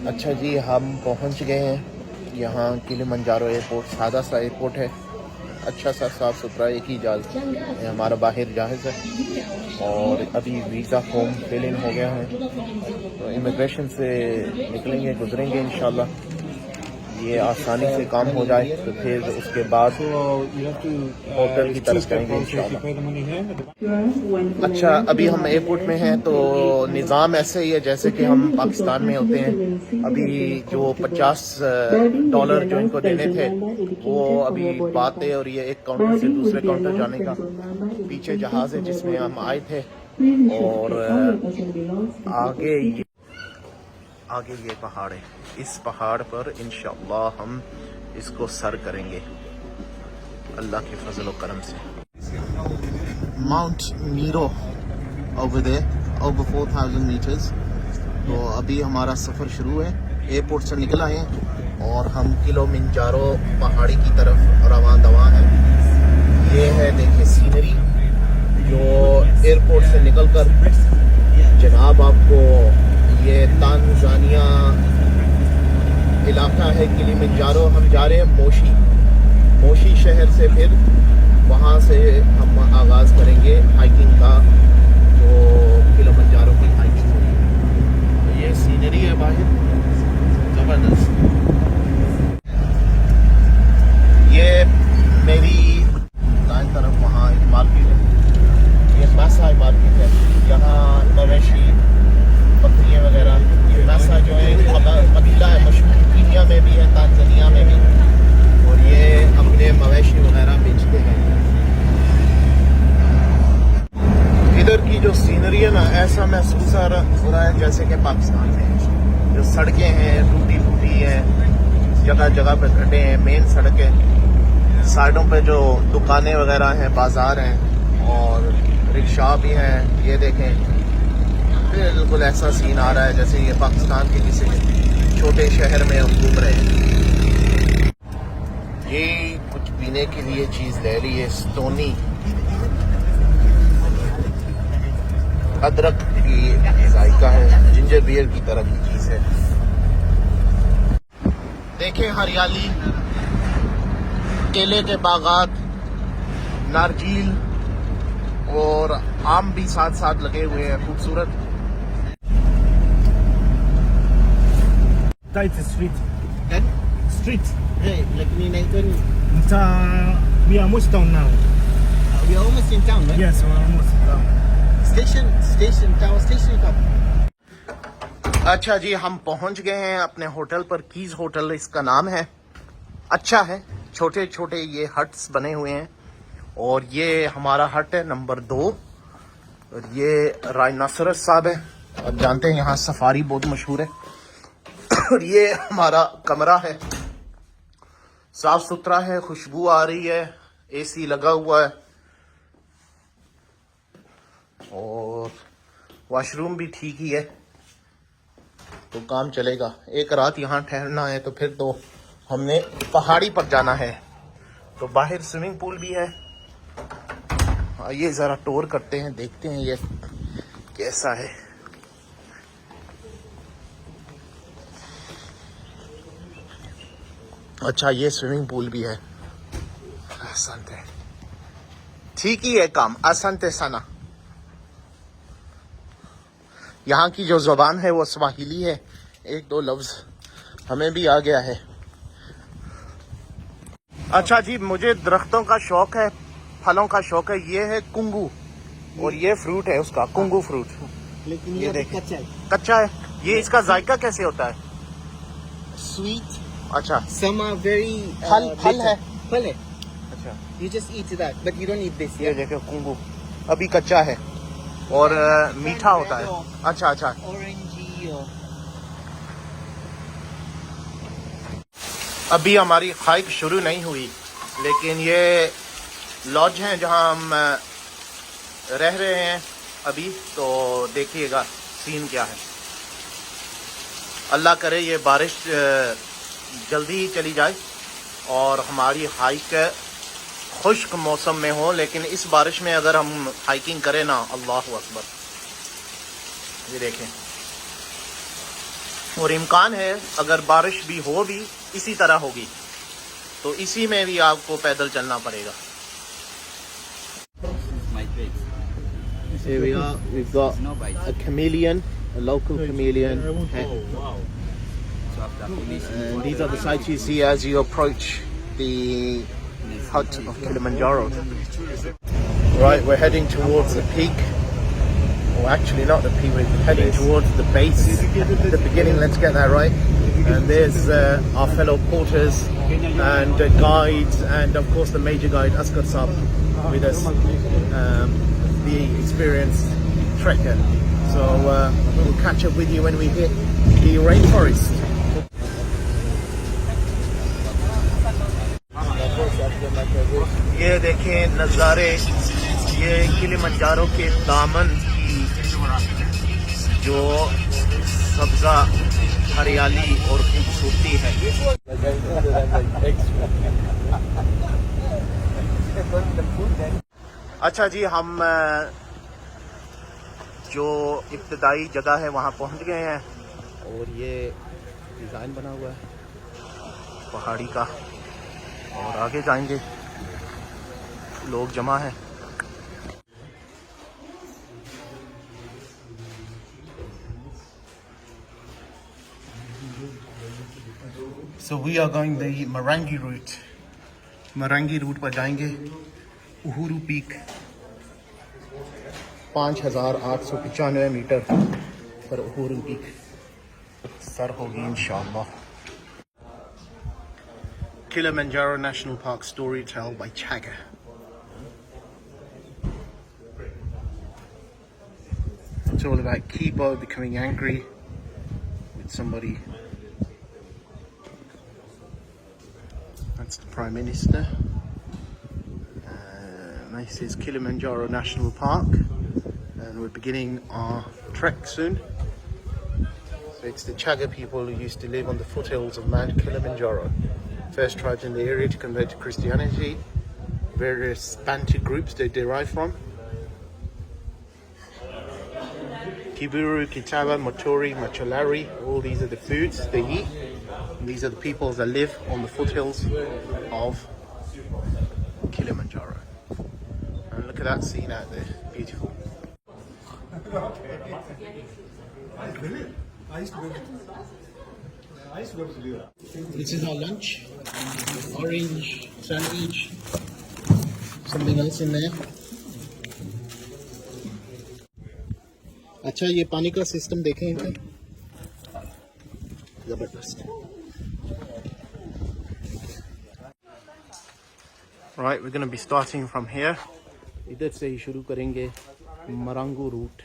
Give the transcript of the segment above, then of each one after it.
अच्छा जी, हम पहुंच गए हैं यहाँ किलिमंजारो एयरपोर्ट। सादा सा एयरपोर्ट है, अच्छा सा साफ़ सुथरा, एक ही जहाज़ है हमारा, बाहर जहाज़ है। और अभी वीज़ा फॉर्म फिल इन हो गया है, तो इमिग्रेशन से निकलेंगे, गुजरेंगे इंशाल्लाह। ये आसानी से काम हो जाए तो फिर उसके बाद होटल की तरफ जाएंगे इंशाल्लाह। अच्छा, अभी हम एयरपोर्ट में हैं तो निज़ाम ऐसे ही है जैसे कि हम पाकिस्तान में होते हैं। अभी जो $50 जो इनको देने थे वो अभी बात है, और ये एक काउंटर से दूसरे काउंटर जाने का। पीछे जहाज़ है जिसमें हम आए थे, और आगे ये पहाड़ है। इस पहाड़ पर इंशाअल्लाह हम इसको सर करेंगे अल्लाह के फजल और करम से। Mount Meru over there, over 4000 metres. तो अभी हमारा सफ़र शुरू है, एयरपोर्ट से निकल आए हैं और हम किलिमंजारो पहाड़ी की तरफ रवां दवा हैं। ये है देखिए सीनरी, जो एयरपोर्ट से निकलकर जनाब आपको ये तांजानिया इलाका है किलिमंजारो। हम जा रहे हैं मोशी शहर से, फिर वहाँ से हम आगाज़ करेंगे हाइकिंग का, जो किलिमंजारो की हाइकिंग होगी। तो ये सीनरी है बाहर, ज़बरदस्त। ये मेरी दाएं तरफ वहाँ एक मार्केट है, ये मैसा मार्केट है। यहाँ मवेशी, बकरियाँ वगैरह, ये मैसा जो है कबीला है, मशहूर कीनिया में भी है, तांजानिया में भी, और ये अपने मवेशी वगैरह बेचते हैं। इधर की जो सीनरी है ना, ऐसा महसूस हो रहा है जैसे कि पाकिस्तान में जो सड़कें हैं टूटी फूटी हैं, जगह जगह पे गड्ढे हैं, मेन सड़क है, साइडों पे जो दुकानें वगैरह हैं, बाजार हैं और रिक्शा भी हैं। ये देखें, बिल्कुल ऐसा सीन आ रहा है जैसे ये पाकिस्तान के किसी छोटे शहर में हम घूम रहे हैं। ये कुछ पीने के लिए चीज़ ले ली है, स्टोनी अदरक की जायका है, जिंजर बियर की तरह की चीज़ है। देखें हरियाली, केले के बागात, नारजील और आम भी साथ साथ लगे हुए हैं, खूबसूरत। It's a street. And Street. hey, like me, Nathan. We are almost down now. We are almost in town, right? Yes, we're almost down. Tower station कब? अच्छा जी, हम पहुंच गए हैं अपने होटल पर। कीज होटल इसका नाम है। अच्छा है, छोटे छोटे ये हट्स बने हुए हैं, और ये हमारा हट है नंबर 2, और ये राइनासरस साहब है। अब जानते हैं यहाँ सफारी बहुत मशहूर है। और ये हमारा कमरा है, साफ सुथरा है, खुशबू आ रही है, एसी लगा हुआ है, और वॉशरूम भी ठीक ही है, तो काम चलेगा। एक रात यहाँ ठहरना है तो फिर तो हमने पहाड़ी पर जाना है। तो बाहर स्विमिंग पूल भी है। आइए ज़रा टूर करते हैं, देखते हैं ये कैसा है। अच्छा, ये स्विमिंग पूल भी है। असंते ठीक ही है काम, असंते सना। यहाँ की जो ज़ुबान है वो स्वाहिली है, एक दो लफ्ज़ हमें भी आ गया है। अच्छा जी, मुझे दरख्तों का शौक है, फलों का शौक है। ये है कुंगू, और ये फ्रूट है उसका, कुंगू फ्रूट। लेकिन ये ये देखें, कच्चा है। कच्चा है। ये इसका जायका कैसे होता है? स्वीट अच्छा Some are very फल फल है Phal hai. अच्छा You just eat that, but you don't eat this. ये देखो कुंगू अभी कच्चा है और मीठा होता है अच्छा अच्छा Orangey or अभी हमारी हाइक शुरू नहीं हुई लेकिन ये लॉज हैं जहां हम रह रहे हैं अभी तो देखिएगा सीन क्या है अल्लाह करे ये बारिश जल्दी ही चली जाए और हमारी हाइक खुश्क मौसम में हो लेकिन इस बारिश में अगर हम हाइकिंग करें ना अल्लाह अकबर ये देखें और इम्कान है अगर बारिश भी हो भी इसी तरह होगी तो इसी में भी आपको पैदल चलना पड़ेगा Here we are, we've got a chameleon, a local chameleon. Wow. And these are the sights you see as you approach the hut of Kilimanjaro. Right, we're heading towards the peak. Well, actually not the peak, we're heading towards the base. The beginning, let's get that right. And there's our fellow porters and guides and of course the major guide, Asghar Saab, with us. The experienced trekker. So we'll catch up with you when we hit the rainforest. ये देखें नज़ारे ये Kilimanjaro के दामन की जो सब्जा हरियाली और खूबसूरती है अच्छा जी हम जो इब्तदाई जगह है वहाँ पहुँच गए हैं और ये डिज़ाइन बना हुआ है पहाड़ी का और आगे जाएंगे लोग जमा हैं So we are going the Marangi route. Marangi route पर जाएंगे उहुरू पीक 5,895 मीटर पर उहुरू पीक सर होगी इंशाअल्लाह Kilimanjaro National Park story told by Chagga. It's all about Kibo becoming angry with somebody. That's the Prime Minister. This is Kilimanjaro National Park and we're beginning our trek soon. So it's the Chagga people who used to live on the foothills of Mount Kilimanjaro. First tribes in the area to convert to Christianity. Various Bantu groups they derive from. Kiburu, Kitaba, Motori, Macholari, all these are the foods they eat. And these are the peoples that live on the foothills of Kilimanjaro. And look at that scene out there, beautiful. This is our lunch, orange sandwich, something else in there. अच्छा ये पानी का system देखें इनका जबरदस्त Right, we're going to be starting from here. इधर से ही शुरू करेंगे मरांगू रूट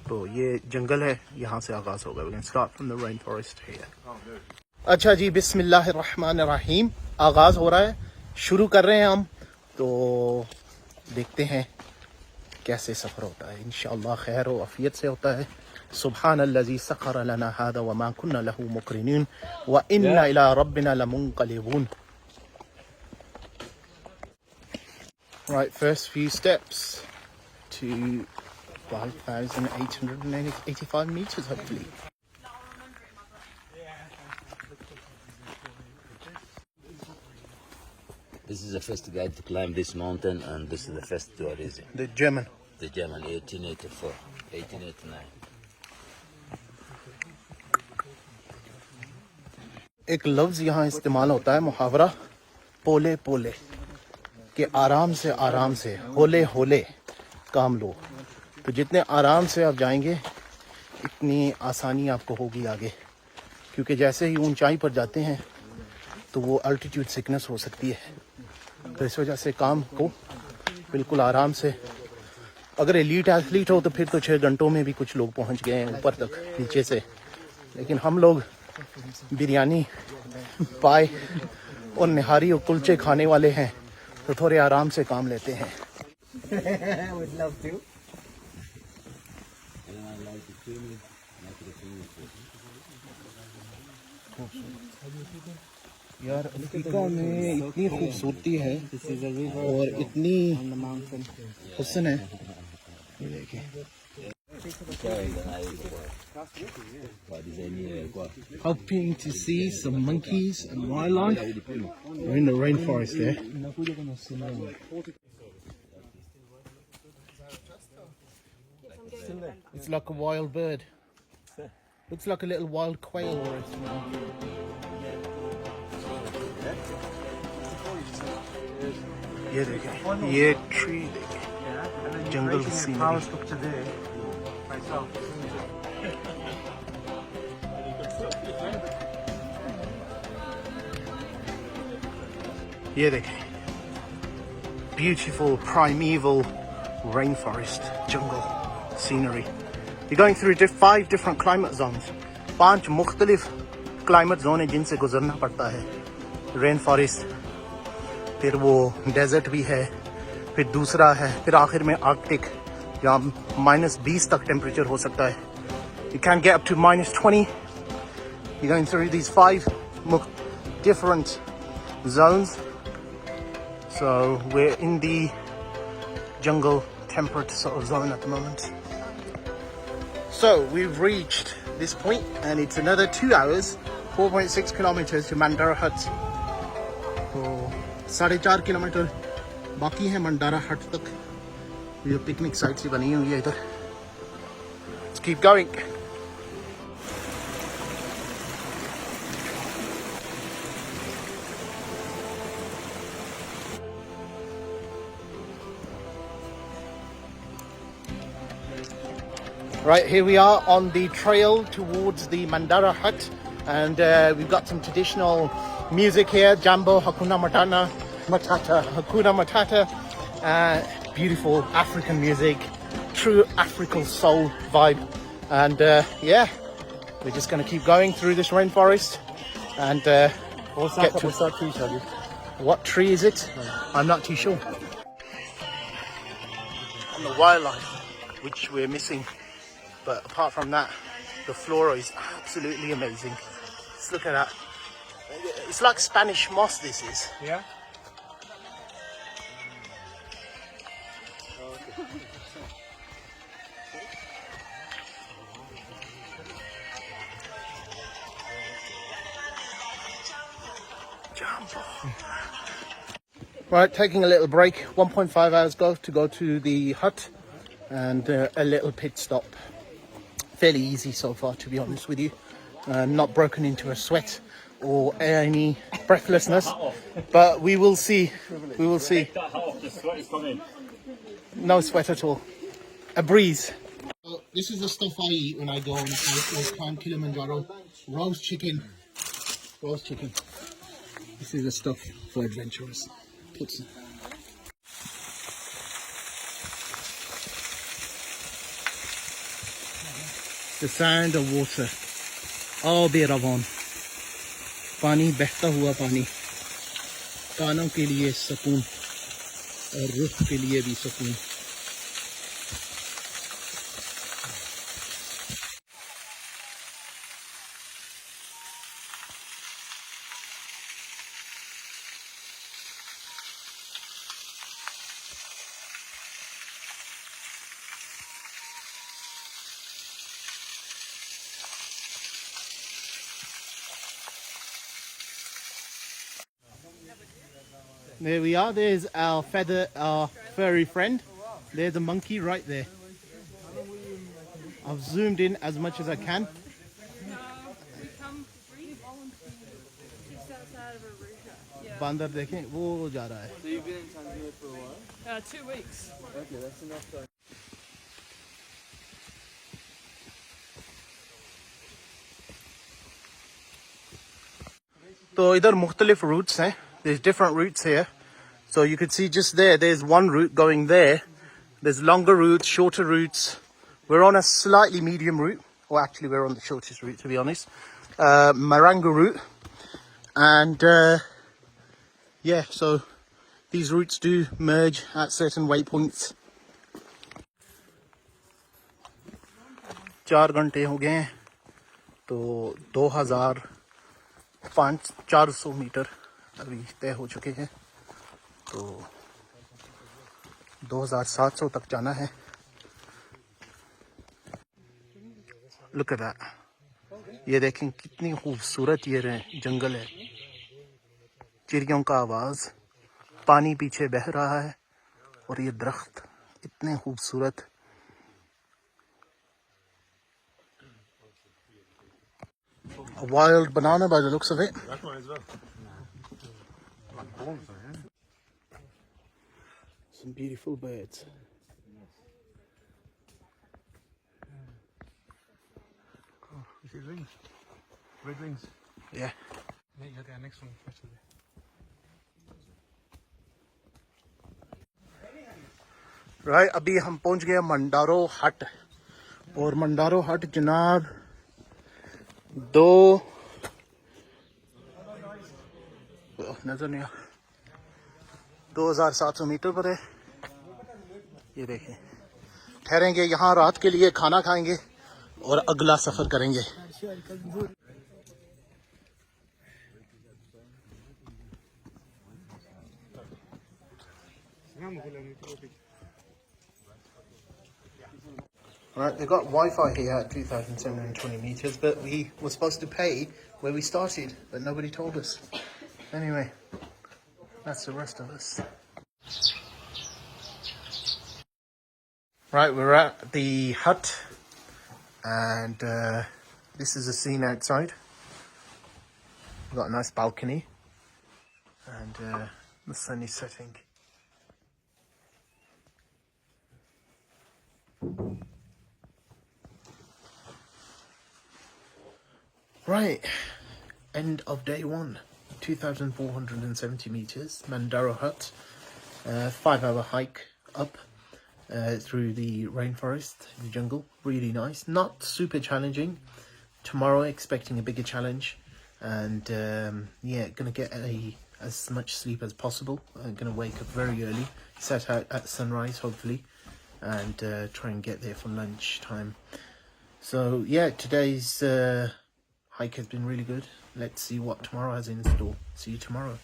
तो ये जंगल है यहाँ से आगाज होगा. We're going to start from the rainforest here. अच्छा जी बिस्मिल्लाहिर्रहमानिर्रहीम आगाज हो रहा है शुरू कर रहे हैं हम तो देखते हैं कैसे सफ़र होता है इंशाअल्लाह खैर और आफियत से होता है सुब्हानल्लज़ी सख़र लना हादा वमा कुन्ना लहू मुक़रिनीन व इन्ना इला रब्बिना लमुनक़लिबून. Right, first few steps to 5,885 meters hopefully. This is the first guy to climb this mountain, and this is the first tourism. The German. The German, 1884, 1889. एक लफ्ज़ यहाँ इस्तेमाल होता है मुहावरा पोले पोले कि आराम से होले होले काम लो. तो जितने आराम से आप जाएंगे इतनी आसानी आपको होगी आगे क्योंकि जैसे ही ऊंचाई पर जाते हैं तो वो अल्टीट्यूड सिकनेस हो सकती है। तो इस वजह से काम को बिल्कुल आराम से, अगर एलीट एथलीट हो तो फिर तो 6 घंटों में भी कुछ लोग पहुंच गए हैं ऊपर तक नीचे से, लेकिन हम लोग बिरयानी पाए और निहारी और कुलचे खाने वाले हैं तो थोड़े आराम से काम लेते हैं। Would love to. यार अफ्रीका में इतनी खूबसूरती है और इतनी हुस्न है, ये देखिए। Hoping to see some monkeys and wildlife. We're in the rainforest there. It's like a wild bird. Looks like a little wild quail or something. ये देखें, ये ट्री देखें, जंगल की सीनरी। ये देखें, beautiful primeval rainforest jungle scenery. You're going through 5 different climate zones. 5 मुख्तलिफ climate zone है जिनसे गुजरना पड़ता है। Rainforest, फिर वो डेजर्ट भी है, फिर दूसरा है, फिर आखिर में आर्कटिक जहाँ -20 तक टेम्परेचर हो सकता है। You can get up to -20. You're going through these 5 different zones. So we're in the jungle temperate sort of zone at the moment. So we've reached this point and it's another 2 hours, 4.6 kilometers to Mandara Hut. तो 4.5 kilometre बाकी है मंडारा हट तक। ये picnic site सी बनी हुई है इधर। Let's keep going. Right, here we are on the trail towards the Mandara Hut, and we've got some traditional music here, Jambo, Hakuna Matata, beautiful African music, true African soul vibe, and yeah, we're just going to keep going through this rainforest and get to... What tree is it? I'm not too sure. And the wildlife, which we're missing. But apart from that, the flora is absolutely amazing. Just look at that. It's like Spanish moss, this is. Yeah. Right, taking a little break. 1.5 hours to go to the hut, and a little pit stop. Fairly easy so far, to be honest with you. Not broken into a sweat or any breathlessness, but we will see. We will see. No sweat at all. A breeze. This is the stuff I eat when I go and climb Kilimanjaro. Roast chicken. Roast chicken. This is the stuff for adventurers. The sound of water. All be Ravon. पानी बहता हुआ पानी कानों के लिए सुकून और रूह के लिए भी सुकून। There we are. There's our furry friend. There's a monkey right there. I've zoomed in as much as I can. बंदर देखें वो जा रहा है. So you've been in Tanzania for a while? 2 weeks. Okay, that's enough time. तो इधर मुख्तलिफ routes हैं. There's different routes here. So you could see just there, there's one route going there. There's longer routes, shorter routes. We're on a slightly medium route. Or actually we're on the shortest route to be honest. Maranga route. And yeah, so these routes do merge at certain waypoints. 4 घंटे हो गए हैं तो 2400 metre अभी तय हो चुके हैं तो 2700 तक जाना है. Look at that. ये देखें कितनी खूबसूरत ये जंगल है. चिड़ियों का आवाज, पानी पीछे बह रहा है और ये दरख्त इतने खूबसूरत. A wild banana by the looks of it. That one as well. Some beautiful birds. Oh, you see rings? Red rings. Yeah. Yeah, you got the next one. Actually. Right, अभी हम पहुंच गए मंडारो हट और मंडारो हट जनाब नजर नहीं 2700 मीटर पर है. ये देखें ठहरेंगे यहाँ रात के लिए, खाना खाएंगे और अगला सफर करेंगे. Right, they've got Wi-Fi here at 2,720 meters, but we were supposed to pay where we started, but nobody told us. Anyway, that's the rest of us. Right, we're at the hut, and this is the scene outside. We've got a nice balcony, and the sun is setting. Right, end of day one, 2,470 meters, Mandaro Hut, 5-hour hike up through the rainforest, the jungle, really nice, not super challenging. Tomorrow expecting a bigger challenge, and yeah, gonna get as much sleep as possible. I'm gonna wake up very early, set out at sunrise hopefully, and try and get there for lunchtime. So yeah, today's hike has been really good. Let's see what tomorrow has in store. See you tomorrow.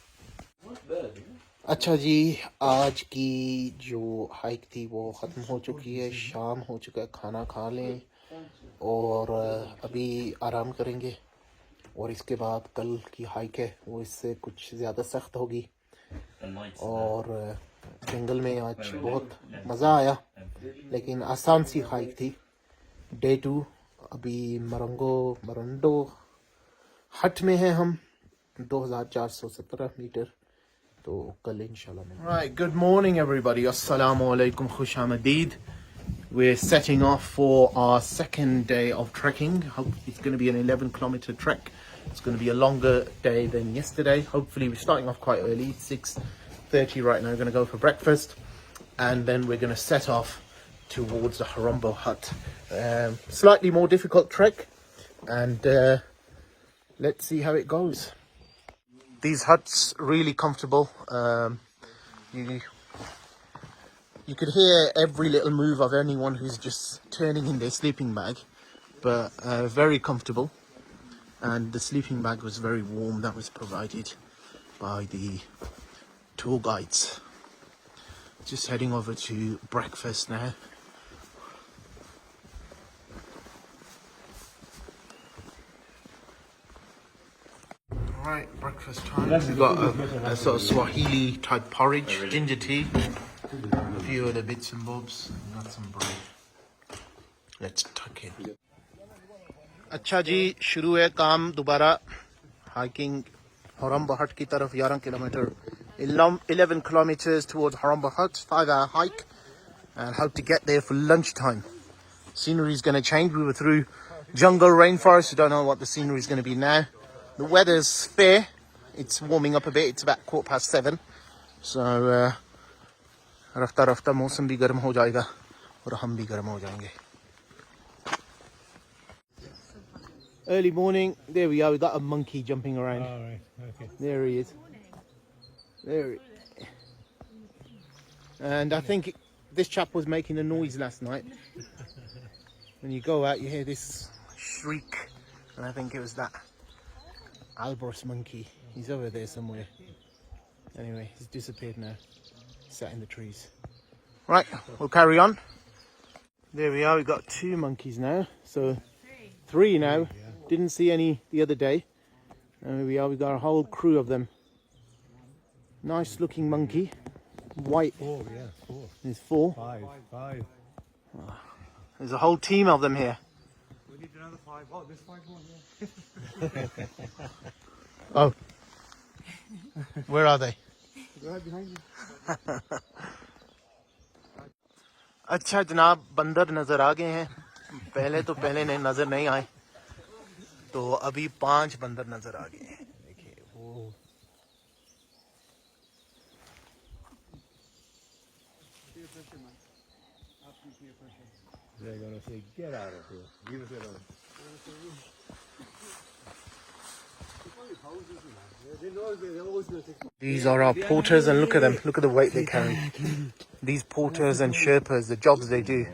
अच्छा जी, आज की जो hike थी वो ख़त्म हो चुकी है, शाम हो चुका है, खाना खा लें और अभी आराम करेंगे और इसके बाद कल की हाइक है वो इससे कुछ ज़्यादा सख्त होगी और जंगल में आज बहुत मज़ा आया लेकिन आसान सी हाइक थी. डे 2 अभी मरंडो हट में हैं हम, 2417 मीटर, तो कल इंशाल्लाह. Right, good morning everybody. Assalamu alaikum, khush amadid. We're setting off for our second day of trekking. It's going to be an 11-kilometer trek. It's going to be a longer day than yesterday. Hopefully we're starting off quite early, 6:30 right now. We're going to go for breakfast and then we're going to set off towards the Harombo hut. Slightly more difficult trek, and let's see how it goes. These huts really comfortable. You could hear every little move of anyone who's just turning in their sleeping bag, but very comfortable. And the sleeping bag was very warm. That was provided by the tour guides. Just heading over to breakfast now. Right, breakfast time. We've got a sort of Swahili type porridge, ginger tea, a few other bits and bobs, and got some bread. Let's tuck in. अच्छा जी, शुरू है काम दोबारा. Hiking Harombo Hut की तरफ 11 kilometer, 11 kilometers towards Harombo Hut, 5-hour hike, and hope to get there for lunchtime. Scenery is going to change. We were through jungle, rainforest. We don't know what the scenery is going to be now. The weather's fair, It's warming up a bit. It's about 7:15. So रफ्ता रफ्ता मौसम भी गर्म हो जाएगा और हम भी गर्म हो जाएंगे. Early morning. There we are. We got a monkey jumping around. All right. Okay. There he is. There he. And I think this chap was making a noise last night. When you go out, you hear this shriek, and I think it was that Alborz monkey. He's over there somewhere. Anyway, he's disappeared now. Sat in the trees. Right, we'll carry on. There we are. We've got 2 monkeys now. So 3 now. Didn't see any the other day. And here we are. We've got a whole crew of them. Nice looking monkey. White. 4, yeah, 4. There's 4. 5. There's a whole team of them here. We need another 5. Oh, there's 5 more here. Oh. Where are they? Right behind you. अच्छा जनाब बंदर नजर आ गए हैं. पहले ने नजर नहीं आए. तो अभी 5 बंदर नजर आ गए हैं. देखिए वो. They're gonna say, get out of here. Leave us alone. These are our porters, and look at them. Look at the weight they carry. These porters and Sherpas, the jobs they do.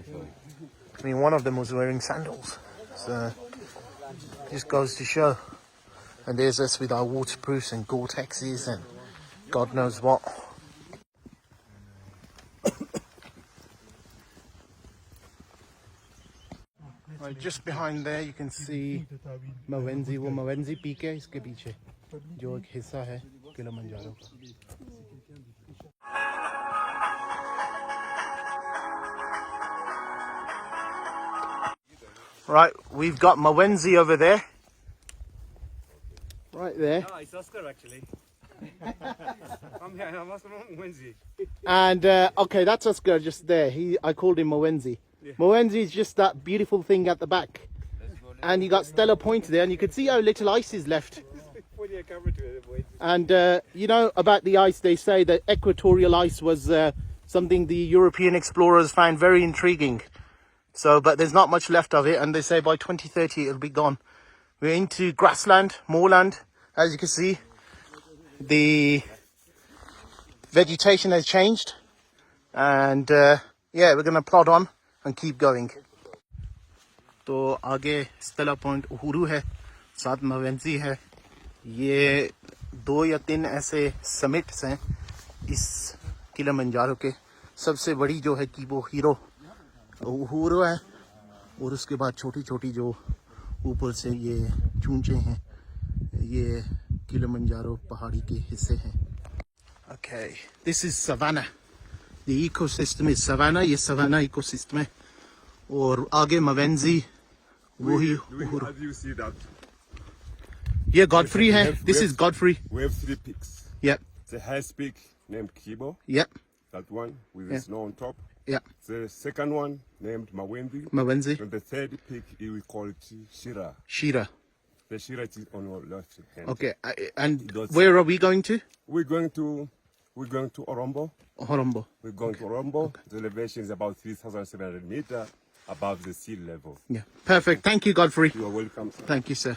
I mean, one of them was wearing sandals. So, just goes to show. And there's us with our waterproofs and Gore-Texes and God knows what. Right, just behind there you can see Mawenzi. वो Mawenzi Peak है इसके पीछे जो एक हिस्सा है Kilimanjaro का. Right, we've got Mawenzi over there. Right there. Ah, it's Oscar actually. I'm here. I'm Oscar Wednesday. And okay, that's Oscar just there. I called him Mawenzi. Yeah. Mawenzi is just that beautiful thing at the back. And you got Stella Point there, and you can see how little ice is left. And you know about the ice, they say that equatorial ice was something the European explorers found very intriguing. So, but there's not much left of it, and they say by 2030 it'll be gone. We're into grassland, moorland. As you can see, the vegetation has changed, and yeah, we're gonna plod on and keep going. तो आगे Stella point Uhuru है, साथ मवेंजी है. ये 2 या 3 ऐसे summits हैं इस किलिमंजारो के. सबसे बड़ी जो है कि वो हीरो उहुरू है, और उसके बाद छोटी छोटी जो ऊपर से ये चूंचे हैं, ये किलिमंजारो पहाड़ी के हिस्से हैं. Okay, this is savannah. The ecosystem is savannah. ये savannah ecosystem है. और आगे मवेंजी वही. How do you see that? Yeah, Godfrey है. This is Godfrey. We have 3 peaks. Yep. The highest peak named Kibo. Yep. That one with the snow on top. Yep. The second one named Mawenzi. Mawenzi. And the third peak we call it Shira. Shira. The Shira is on your left hand. Okay. And where are we going to? We're going to Orombo. Horombo. We're going to Orombo. The elevation is about 3,700 meters above the sea level. Yeah. Perfect. Thank you, Godfrey. You are welcome, sir. Thank you, sir.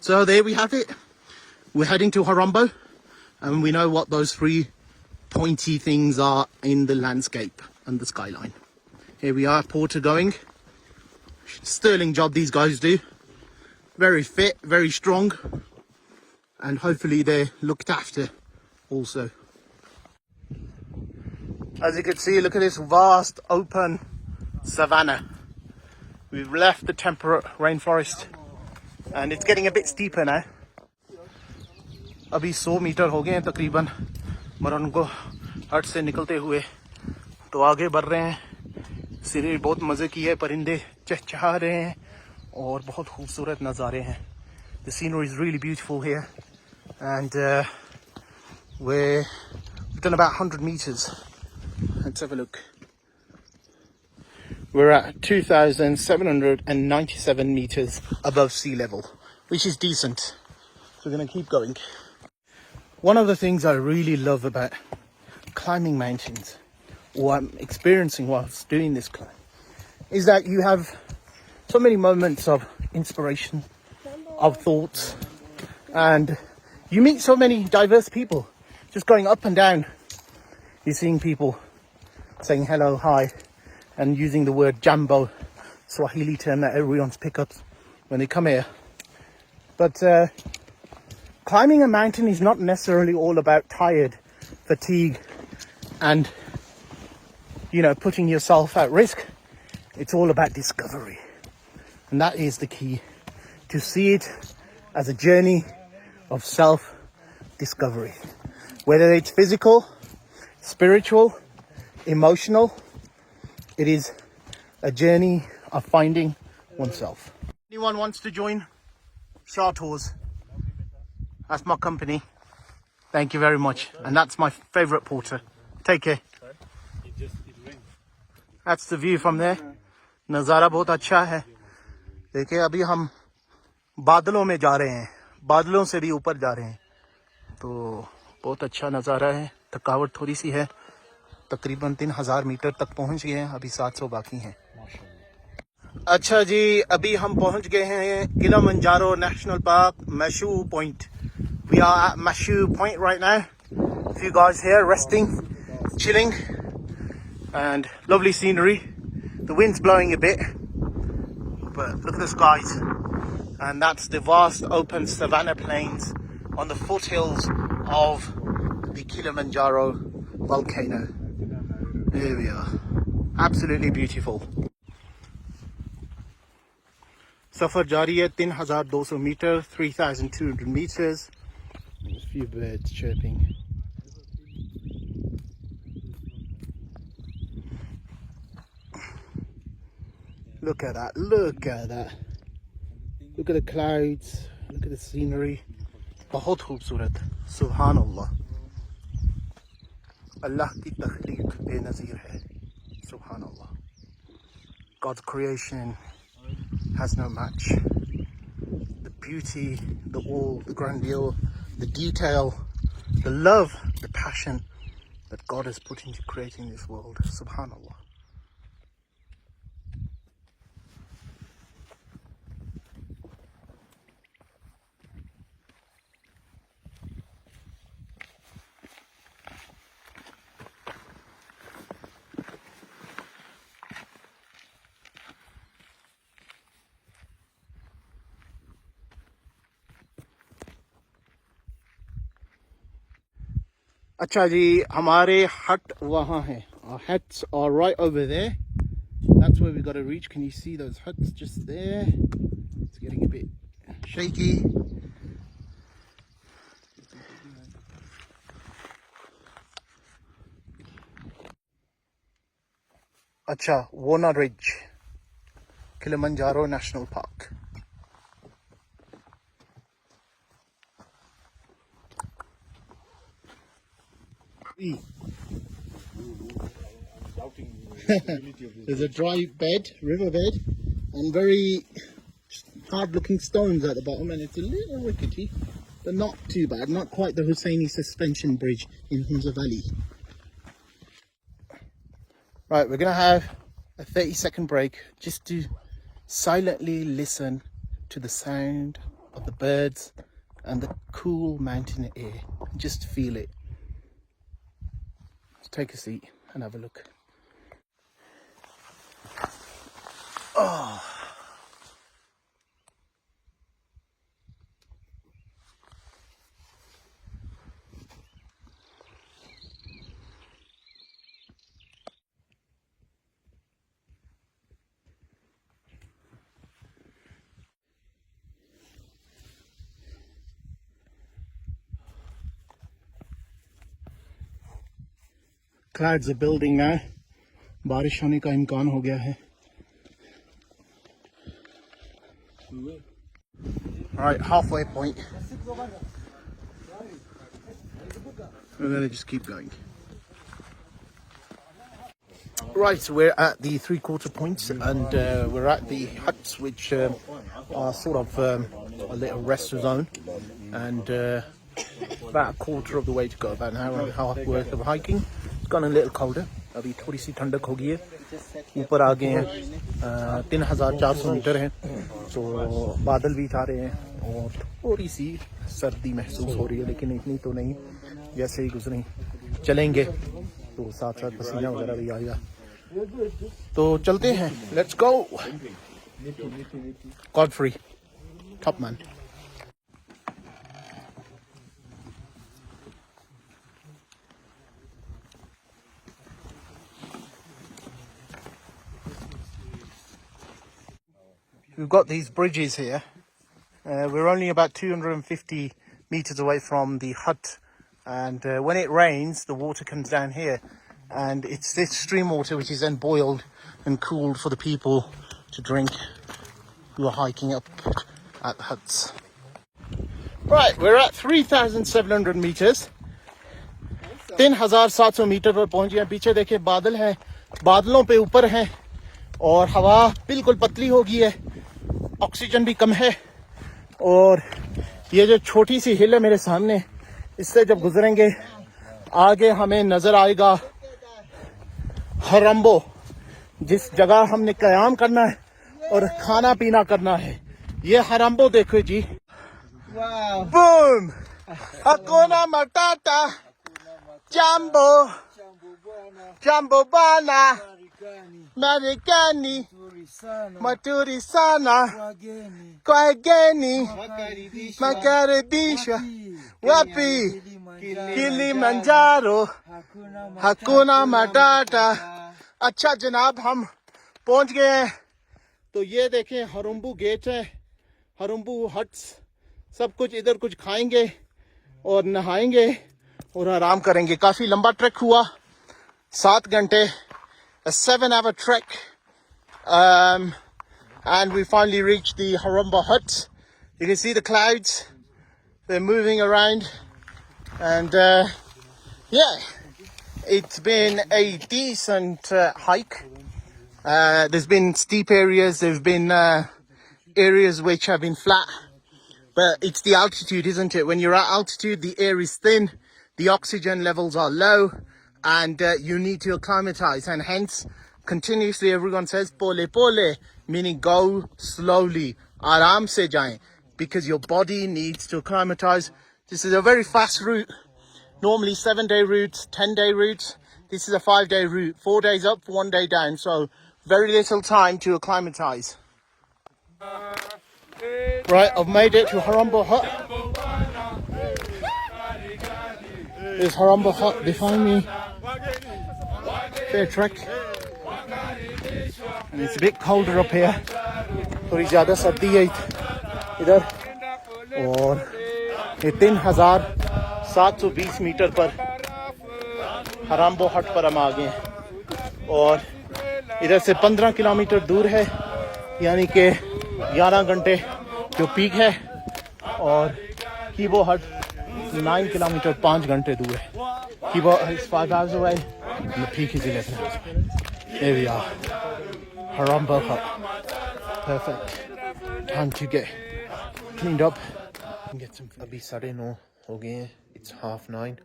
So there we have it. We're heading to Horombo, and we know what those 3 pointy things are in the landscape and the skyline. Here we are, porter going. Sterling job these guys do. Very fit, very strong, and hopefully they're looked after also. As you can see, look at this vast open savannah. We've left the temperate rainforest and it's getting a bit steeper now. अभी 100 metre हो गए हैं तकरीबन मरन को हट से निकलते हुए, तो आगे बढ़ रहे हैं. सिरे बहुत मज़े की है, परिंदे चहचहा रहे हैं और बहुत खूबसूरत नज़ारे हैं. The scenery is really beautiful here, and we've done about 100 meters. Let's have a look. We're at 2,797 meters above sea level, which is decent. So we're going to keep going. One of the things I really love about climbing mountains, or I'm experiencing whilst doing this climb, is that you have so many moments of inspiration, of thoughts, and you meet so many diverse people just going up and down. You're seeing people saying hello, hi, and using the word jambo, Swahili term that everyone's pick up when they come here. But climbing a mountain is not necessarily all about tired, fatigue, and, you know, putting yourself at risk. It's all about discovery. And that is the key, to see it as a journey of self-discovery. Whether it's physical, spiritual, emotional, it is a journey of finding oneself. Anyone wants to join Shah Tours? That's my company. Thank you very much. And that's my favorite porter. Take care. That's the view from there. नज़ारा बहुत अच्छा है. देखिए अभी हम बादलों में जा रहे हैं, बादलों से भी ऊपर जा रहे हैं, तो बहुत अच्छा नज़ारा है. थकावट थोड़ी सी है. तकरीबन 3000 मीटर तक पहुंच गए हैं, अभी 700 बाकी हैं. अच्छा जी, अभी हम पहुंच गए हैं Kilimanjaro national park, Mashu Point. We are at Mashu Point right now. A few guys here resting, chilling, and lovely scenery. The wind's blowing a bit, but look at the skies. And that's the vast open savanna plains on the foothills of the Kilimanjaro volcano. There we are. Absolutely beautiful. Safar jari hai 3200 meter, 3200 meters. A few birds chirping. Look at that, look at that. Look at the clouds, look at the scenery. बहुत खूबसूरत. Subhanallah. Allah की तख्लीक बेनज़ीर है. Subhanallah. God's creation has no match. The beauty, the awe, the grandeur, the detail, the love, the passion that God has put into creating this world. Subhanallah. अच्छा जी, हमारे hut वहाँ है. Our huts are right over there. That's where we got to reach. Can you see those huts just there? It's getting a bit shaky. अच्छा, Wona Ridge, Kilimanjaro National Park. There's a dry bed, river bed, and very hard looking stones at the bottom, and it's a little rickety, but not too bad. Not quite the Husseini suspension bridge in Hunza Valley. Right, we're gonna have a 30-second break just to silently listen to the sound of the birds and the cool mountain air. Just feel it. Let's take a seat and have a look. Oh. Clouds are building now. बारिश होने का इम्कान हो गया है. Alright, halfway point. We're gonna just keep going. Right, so we're at the 3/4 points, and we're at the huts, which are sort of a little rest zone, and about a quarter of the way to go, about an hour and a half worth of hiking. It's gone a little colder. अभी थोड़ी सी ठंडक हो गई है. ऊपर आ गए हैं 3400 metre है, तो बादल भी आ रहे हैं और थोड़ी सी सर्दी महसूस हो रही है, लेकिन इतनी तो नहीं. जैसे ही गुजरें चलेंगे तो साथ साथ पसीना वगैरह भी आएगा. तो चलते हैं. Let's go. Godfrey, top man. We've got these bridges here. We're only about 250 meters away from the hut, and when it rains the water comes down here, and it's this stream water which is then boiled and cooled for the people to drink who are hiking up at the huts. Right, we're at 3,700 meters. 3,700 metre पर पहुंच गए. पीछे देखिए बादल हैं, बादलों पे ऊपर हैं और हवा बिल्कुल पतली हो गई है, ऑक्सीजन भी कम है. और ये जो छोटी सी हिल है मेरे सामने, इससे जब गुजरेंगे आगे हमें नजर आएगा हरम्बो, जिस जगह हमने कयाम करना है और खाना पीना करना है. ये हरम्बो देखो जी. Wow. Boom! Hakuna Matata. Jumbo. Jumbo Bana. Marikani. Maturi sana. Kwageni. Makaribisha. Wapi. Kilimanjaro. Hakuna Matata. अच्छा जनाब, हम पहुंच गए हैं. तो ये देखें हरम्बू गेट है, हरम्बू हट्स. सब कुछ इधर कुछ खाएंगे और नहाएंगे और आराम करेंगे. काफी लंबा ट्रैक हुआ, 7 घंटे, a 7-hour trek, and we finally reached the Harumba hut. You can see the clouds, they're moving around, and yeah, it's been a decent hike. There's been steep areas, there's been areas which have been flat. But it's the altitude, isn't it? When you're at altitude, the air is thin, the oxygen levels are low, and you need to acclimatize. And hence, continuously everyone says, pole pole, meaning go slowly, aram se jaye, because your body needs to acclimatize. This is a very fast route. Normally 7-day routes, 10-day routes. This is a 5-day route, 4 days up, 1 day down. So very little time to acclimatize. Right, I've made it to Harumba hut. There's Harumba hut behind me. Fair trek. And it's a bit colder up here. थोड़ी ज़्यादा सर्दी है इधर. और ये 3,720 metre पर हरम्बो हट पर हम आ गए हैं. और इधर से 15 किलोमीटर दूर है, यानी कि 11 घंटे जो पीक है. और कीबो हट 9 किलोमीटर 5 घंटे दूर है. कीबो is 5 hours away and the peak is 11 hours. There we are, Harumba hut. Perfect time to get cleaned up and get some food. Abhi 9:30 ho gaye hain. It's 9:30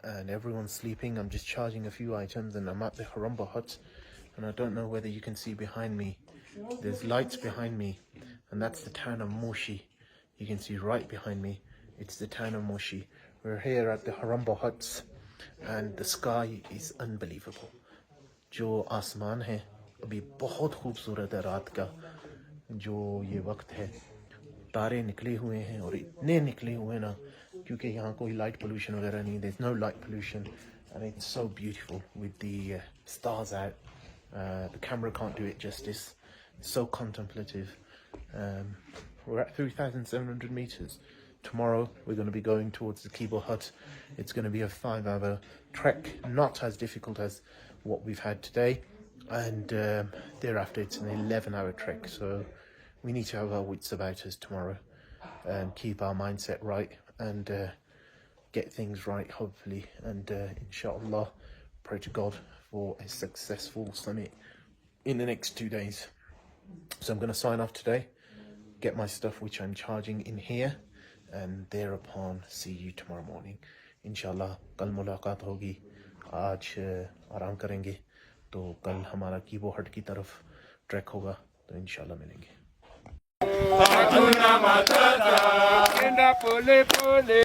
and everyone's sleeping. I'm just charging a few items and I'm at the Harumba hut, and I don't know whether you can see behind me. There's lights behind me, and that's the town of Moshi. You can see right behind me, it's the town of Moshi. We're here at the Harumba huts, and the sky is unbelievable. जो आसमान है अभी बहुत खूबसूरत है. रात का जो ये वक्त है, तारे निकले हुए हैं, और इतने निकले हुए ना, क्योंकि यहाँ कोई लाइट पोल्यूशन वगैरह नहीं. There's no light pollution, and it's so beautiful with the stars out. The camera can't do it justice. So contemplative. We're at 3,700 meters. Tomorrow we're going to be going towards the Kibo hut. It's going to be a 5-hour trek, not as difficult as what we've had today, and thereafter it's an 11-hour trek. So we need to have our wits about us tomorrow and keep our mindset right and get things right, hopefully, and inshallah pray to God for a successful summit in the next 2 days. So I'm going to sign off today, get my stuff which I'm charging in here, and thereupon see you tomorrow morning. इंशाल्लाह कल मुलाकात होगी, आज आराम करेंगे, तो कल हमारा कीबो हट की तरफ ट्रैक होगा, तो इंशाल्लाह मिलेंगे।